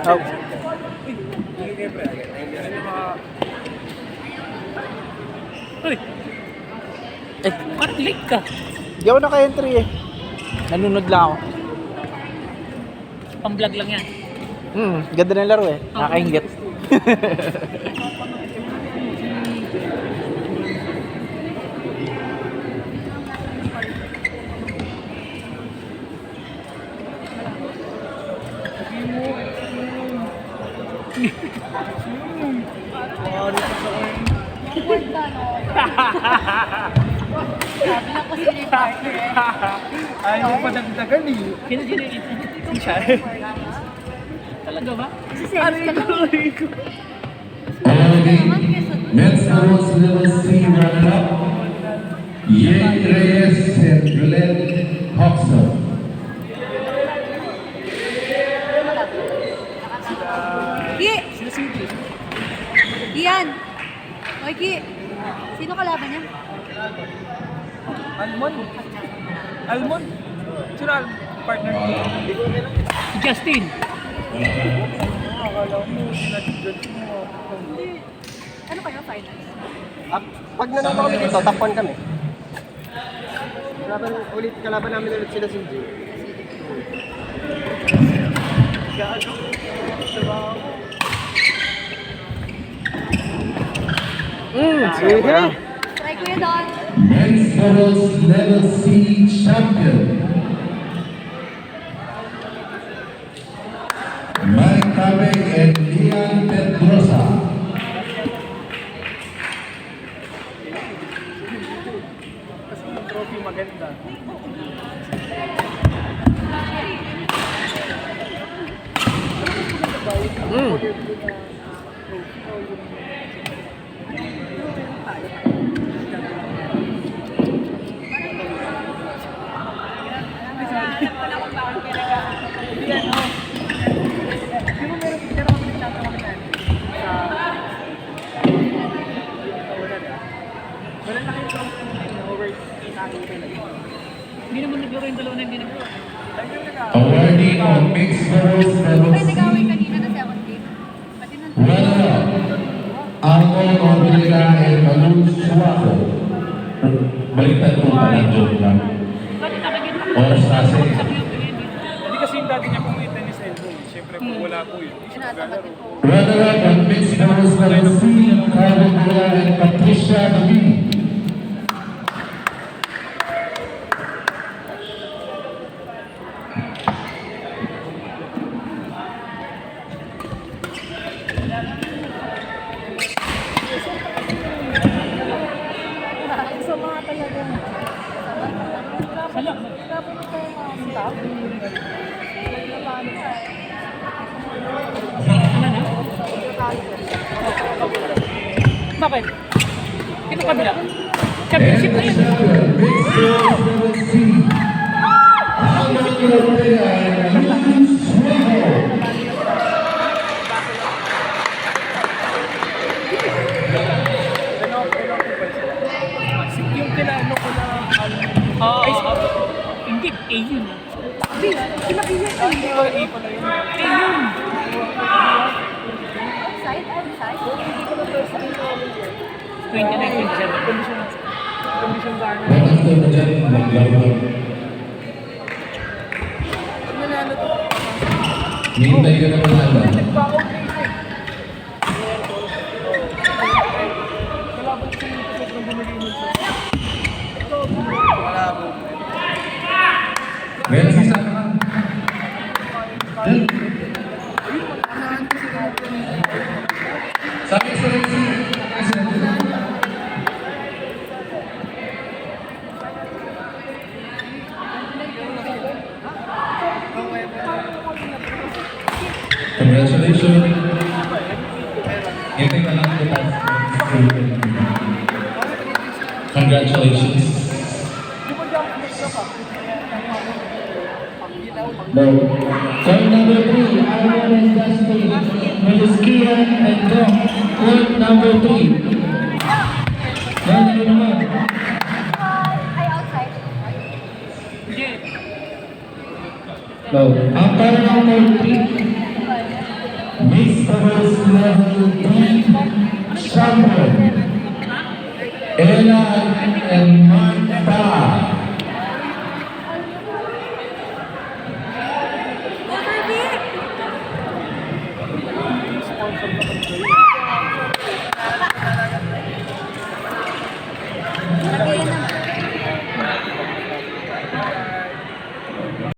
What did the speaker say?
Oh. Uy! Eh, parang late ka. Di ako naka-entry eh. Nanunod lang ako. Pang-vlog lang yan. Ganda ng laro eh. Nakakaingit. Sabi na ko sino yung partner eh. Ayaw mo pa nagdagan eh. Sino siya? Talaga ba? Si Sales ka lang. Men's doubles level 3 runner-up, Yang Reyes and Juliet Hoxton. Ki! Ian! Oy, Ki! Sino kalaban niya? Almond? Sino partner ko? Si Justin. Akala mo, sinadjudge mo. Ano kayo, finals? Pag nanalo kami dito, top 1 kami. Kalaban namin ulit sila si Jay. Sige. Try ko yun doon. Men's doubles level C champion, Mike Tabek and Ian Pedrosa. Kasi yung trophy maganda. Hindi naman naglaro yung dalawa na hindi naglaro. Awarding on mixed doubles level Ay, C nag-away kanina na 7 game. Pati nun. runner-up, Alton Ortega and Malun Suaco. Baliktad po ba ng joke lang? Bakit nakagit ako? Oras kasi. Hindi kasi yung dati niya pumuli tennis elbow. Siyempre kung wala po yun. Hindi siya Tinatapat maglalaro. ko. Runner-up on mixed doubles level C, Carmen Dela and Patricia Domini. Sa mga talaga. Sala. Tapos na tayo mga staff. Bakit? Ito kabila. Championship na yun. Mixed doubles level C, Alton Ortega and Malun Suaco. Yung kinano ko na Oo. Hindi, A yun. Kinakilya ko. hindi ko A pala yun. A yun. Outside? Outside? 29-27. Condition garner. After na dyan, maglaro. Nanalo to. Hintay ka na manalo. Nagpa-out na isa eh. Kalaban ko yung sobrang bumili siya. Wala po. Meron si Saka. Sabi sa rin si congratulations. Hintay ka lang kita. Congratulations. Court number 3, Aaron and Dustin. Meliskia and Doc. Court number 3. Ano naman? Ay, outside. So, ang parang court 3. Miss Powers level 3. Chamber. Ella and